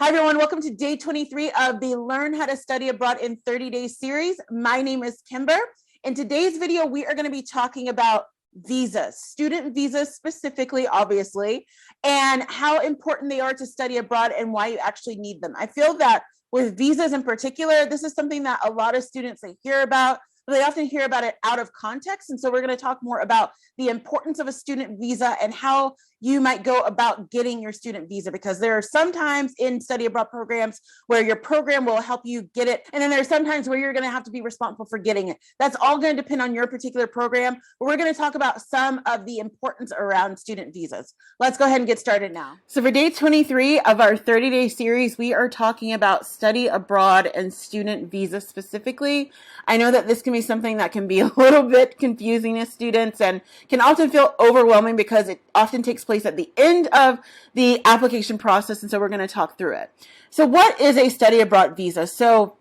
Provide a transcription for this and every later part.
Hi, everyone. Welcome to day 23 of the Learn How to Study Abroad in 30 Days series. My name is Kimber. In today's video, we are going to be talking about visas, student visas specifically, obviously, and how important they are to study abroad and why you actually need them. I feel that with visas in particular, this is something that a lot of students they hear about, but they often hear about it out of context. And so we're going to talk more about the importance of a student visa and how you might go about getting your student visa, because there are sometimes in study abroad programs where your program will help you get it, and then there's sometimes where you're going to have to be responsible for getting it. That's all going to depend on your particular program, but we're going to talk about some of the importance around student visas. Let's go ahead and get started now. So for day 23 of our 30-day series, we are talking about study abroad and student visa specifically. I know that this can be something that can be a little bit confusing to students and can often feel overwhelming because it often takes place at the end of the application process, and so we're going to talk through it. So what is a study abroad visa? So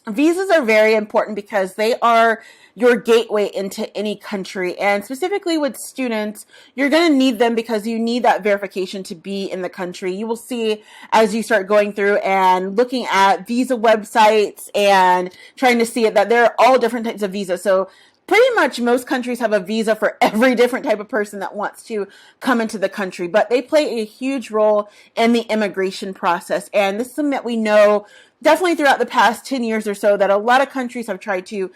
visas are very important because they are your gateway into any country, and specifically with students, you're going to need them because you need that verification to be in the country. You will see as you start going through and looking at visa websites and trying to see it that there are all different types of visas. So pretty much most countries have a visa for every different type of person that wants to come into the country, but they play a huge role in the immigration process. And this is something that we know definitely throughout the past 10 years or so, that a lot of countries have tried to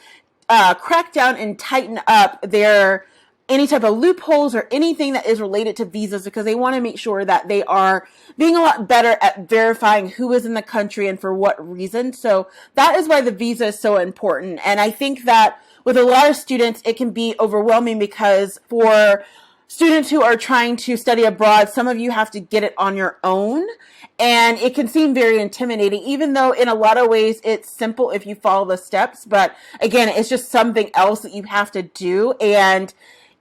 crack down and tighten up their any type of loopholes or anything that is related to visas, because they want to make sure that they are being a lot better at verifying who is in the country and for what reason. So that is why the visa is so important. And I think that with a lot of students, it can be overwhelming because for students who are trying to study abroad, some of you have to get it on your own, and it can seem very intimidating, even though in a lot of ways it's simple if you follow the steps. But again, it's just something else that you have to do, and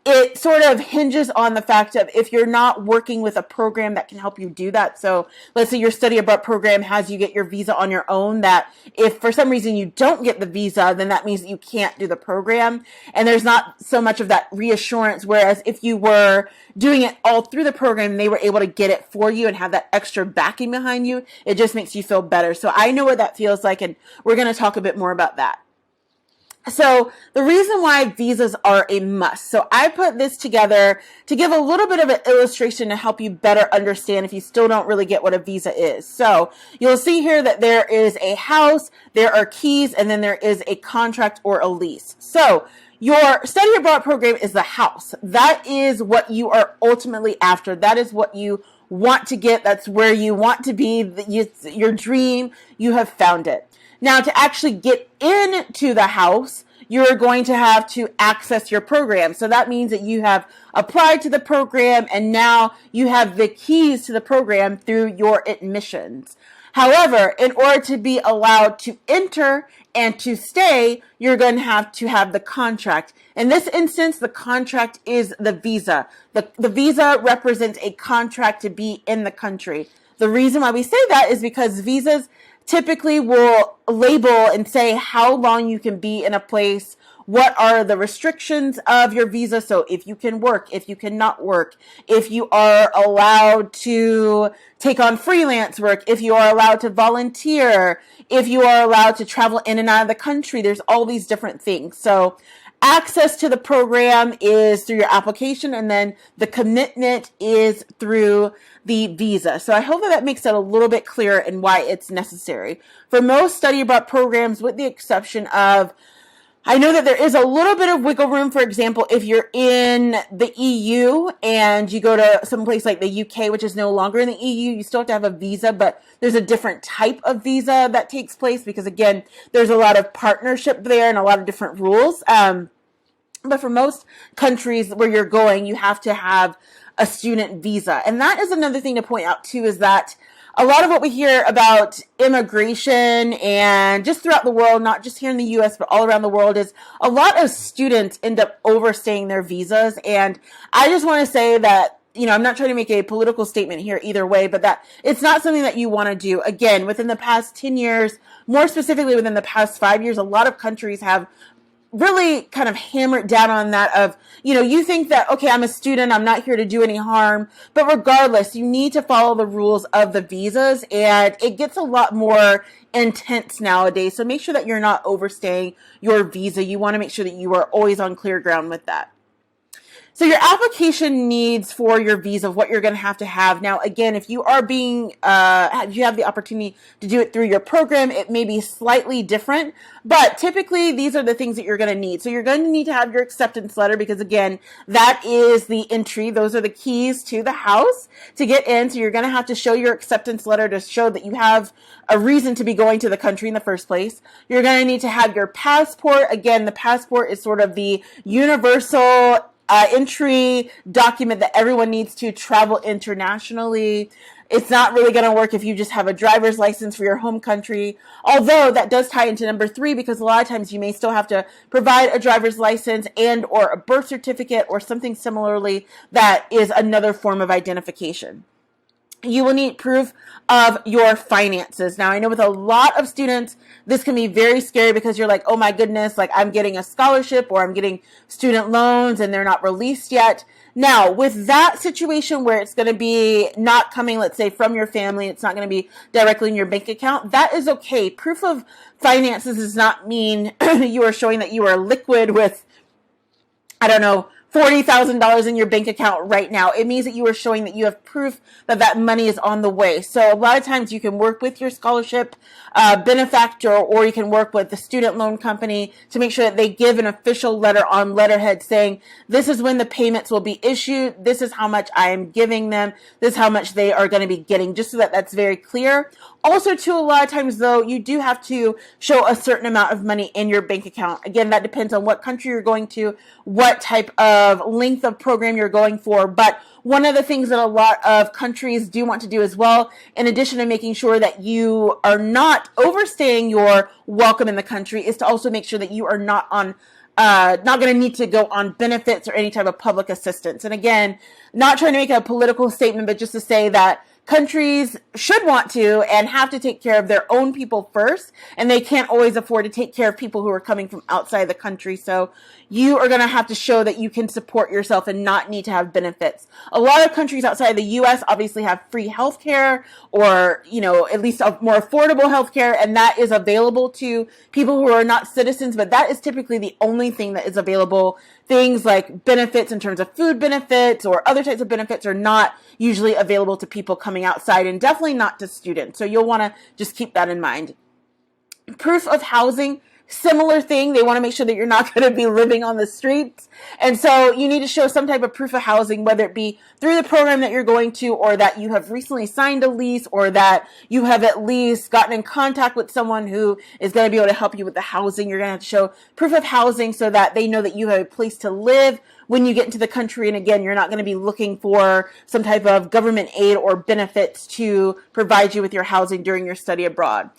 it sort of hinges on the fact of if you're not working with a program that can help you do that. So let's say your study abroad program has you get your visa on your own, that if for some reason you don't get the visa, then that means that you can't do the program. And there's not so much of that reassurance. Whereas if you were doing it all through the program, they were able to get it for you and have that extra backing behind you. It just makes you feel better. So I know what that feels like, and we're going to talk a bit more about that. So the reason why visas are a must. So I put this together to give a little bit of an illustration to help you better understand if you still don't really get what a visa is. So you'll see here that there is a house, there are keys, and then there is a contract or a lease. So your study abroad program is the house. That is what you are ultimately after. That is what you want to get. That's where you want to be. Your dream, you have found it. Now, to actually get into the house, you're going to have to access your program. So that means that you have applied to the program, and now you have the keys to the program through your admissions. However, in order to be allowed to enter and to stay, you're going to have the contract. In this instance, the contract is the visa. The visa represents a contract to be in the country. The reason why we say that is because visas typically will label and say how long you can be in a place, what are the restrictions of your visa. So if you can work, if you cannot work, if you are allowed to take on freelance work, if you are allowed to volunteer, if you are allowed to travel in and out of the country, there's all these different things. So access to the program is through your application, and then the commitment is through the visa. So I hope that makes it a little bit clearer and why it's necessary. For most study abroad programs, with the exception of, I know that there is a little bit of wiggle room. For example, if you're in the EU and you go to some place like the UK, which is no longer in the EU, you still have to have a visa, but there's a different type of visa that takes place because, again, there's a lot of partnership there and a lot of different rules. But for most countries where you're going, you have to have a student visa. And that is another thing to point out too, is that a lot of what we hear about immigration and just throughout the world, not just here in the US, but all around the world, is a lot of students end up overstaying their visas. And I just want to say that, I'm not trying to make a political statement here either way, but that it's not something that you want to do. Again, within the past 10 years, more specifically within the past 5 years, a lot of countries have really kind of hammer it down on that of, you think that, okay, I'm a student, I'm not here to do any harm, but regardless, you need to follow the rules of the visas, and it gets a lot more intense nowadays. So make sure that you're not overstaying your visa. You want to make sure that you are always on clear ground with that. So your application needs for your visa, what you're going to have. Now, again, if you are if you have the opportunity to do it through your program, it may be slightly different, but typically these are the things that you're going to need. So you're going to need to have your acceptance letter because, again, that is the entry. Those are the keys to the house to get in. So you're going to have to show your acceptance letter to show that you have a reason to be going to the country in the first place. You're going to need to have your passport. Again, the passport is sort of the universal entry document that everyone needs to travel internationally. It's not really going to work if you just have a driver's license for your home country, although that does tie into number 3 because a lot of times you may still have to provide a driver's license and or a birth certificate or something similarly that is another form of identification. You will need proof of your finances. Now, I know with a lot of students, this can be very scary because you're like, oh my goodness, like I'm getting a scholarship or I'm getting student loans and they're not released yet. Now, with that situation where it's going to be not coming, let's say, from your family, it's not going to be directly in your bank account, that is okay. Proof of finances does not mean you are showing that you are liquid with, I don't know, $40,000 in your bank account right now. It means that you are showing that you have proof that that money is on the way. So a lot of times you can work with your scholarship benefactor, or you can work with the student loan company to make sure that they give an official letter on letterhead saying, this is when the payments will be issued. This is how much I am giving them. This is how much they are going to be getting, just so that that's very clear. Also, too, a lot of times, though, you do have to show a certain amount of money in your bank account. Again, that depends on what country you're going to, what type of length of program you're going for. But one of the things that a lot of countries do want to do as well, in addition to making sure that you are not overstaying your welcome in the country, is to also make sure that you are not going to need to go on benefits or any type of public assistance. And again, not trying to make a political statement, but just to say that countries should want to and have to take care of their own people first, and they can't always afford to take care of people who are coming from outside the country. So you are going to have to show that you can support yourself and not need to have benefits. A lot of countries outside the U.S. obviously have free healthcare, or, at least a more affordable healthcare, and that is available to people who are not citizens, but that is typically the only thing that is available. Things like benefits in terms of food benefits or other types of benefits are not usually available to people coming outside, and definitely not to students. So you'll want to just keep that in mind. Proof of housing, similar thing. They want to make sure that you're not going to be living on the streets. And so you need to show some type of proof of housing, whether it be through the program that you're going to, or that you have recently signed a lease, or that you have at least gotten in contact with someone who is going to be able to help you with the housing. You're going to have to show proof of housing so that they know that you have a place to live when you get into the country. And again, you're not going to be looking for some type of government aid or benefits to provide you with your housing during your study abroad.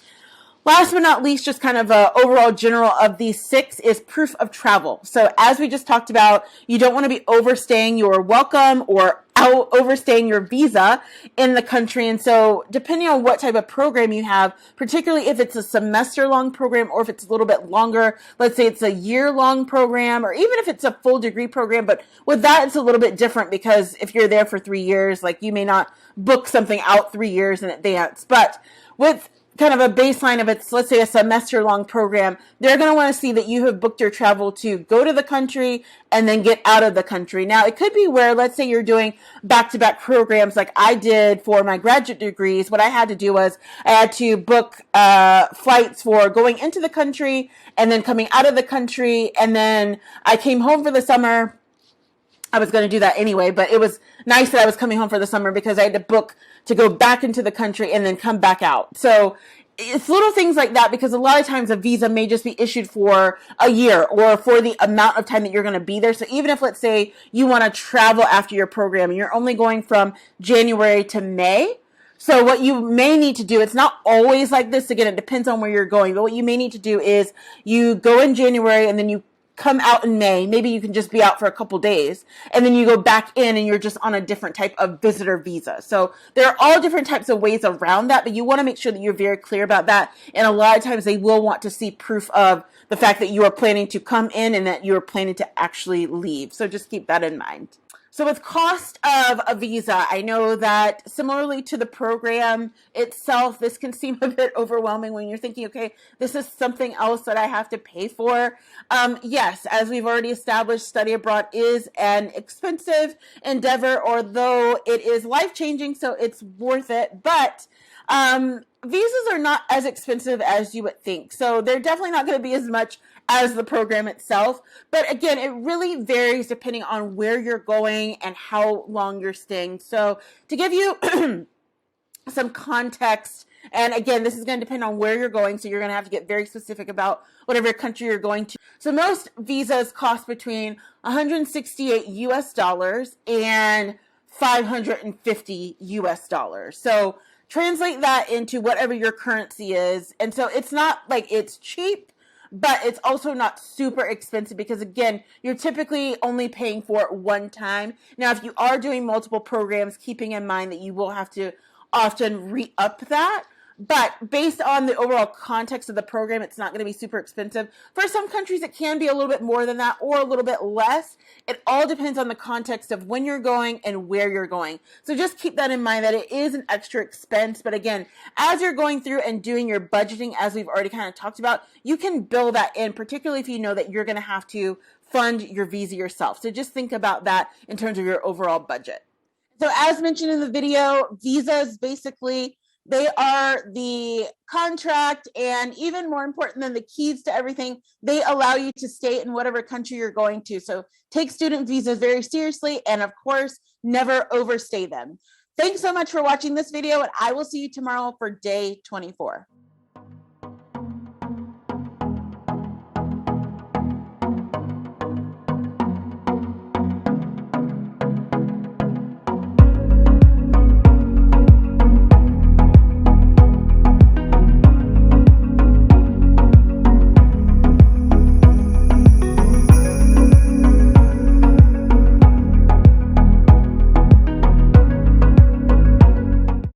Last but not least, just kind of overall general of these 6 is proof of travel. So as we just talked about, you don't want to be overstaying your welcome or overstaying your visa in the country. And so depending on what type of program you have, particularly if it's a semester-long program or if it's a little bit longer, let's say it's a year-long program, or even if it's a full degree program, but with that, it's a little bit different because if you're there for 3 years, like you may not book something out 3 years in advance. But with kind of a baseline of it's, let's say, a semester-long program, they're going to want to see that you have booked your travel to go to the country and then get out of the country. Now, it could be where, let's say you're doing back-to-back programs like I did for my graduate degrees. What I had to do was I had to book flights for going into the country and then coming out of the country, and then I came home for the summer. I was going to do that anyway, but it was nice that I was coming home for the summer because I had to book to go back into the country and then come back out. So it's little things like that, because a lot of times a visa may just be issued for a year or for the amount of time that you're going to be there. So even if, let's say, you want to travel after your program and you're only going from January to May, so what you may need to do, it's not always like this. Again, it depends on where you're going, but what you may need to do is you go in January and then you come out in May, maybe you can just be out for a couple days, and then you go back in and you're just on a different type of visitor visa. So there are all different types of ways around that, but you want to make sure that you're very clear about that. And a lot of times they will want to see proof of the fact that you are planning to come in and that you are planning to actually leave. So just keep that in mind. So with cost of a visa, I know that similarly to the program itself, this can seem a bit overwhelming when you're thinking, okay, this is something else that I have to pay for. Yes, as we've already established, study abroad is an expensive endeavor, although it is life-changing, so it's worth it. But visas are not as expensive as you would think. So they're definitely not going to be as much as the program itself. But again, it really varies depending on where you're going and how long you're staying. So to give you some context, and again, this is going to depend on where you're going, so you're going to have to get very specific about whatever country you're going to. So most visas cost between 168 US dollars and 550 US dollars. So translate that into whatever your currency is. And so it's not like it's cheap, but it's also not super expensive because, again, you're typically only paying for it one time. Now, if you are doing multiple programs, keeping in mind that you will have to often re-up that. But based on the overall context of the program, it's not going to be super expensive. For some countries, it can be a little bit more than that or a little bit less. It all depends on the context of when you're going and where you're going. So just keep that in mind that it is an extra expense. But again, as you're going through and doing your budgeting, as we've already kind of talked about, you can build that in, particularly if you know that you're going to have to fund your visa yourself. So just think about that in terms of your overall budget. So as mentioned in the video, visas basically, they are the contract, and even more important than the keys to everything, they allow you to stay in whatever country you're going to. So take student visas very seriously, and of course, never overstay them. Thanks so much for watching this video, and I will see you tomorrow for day 24.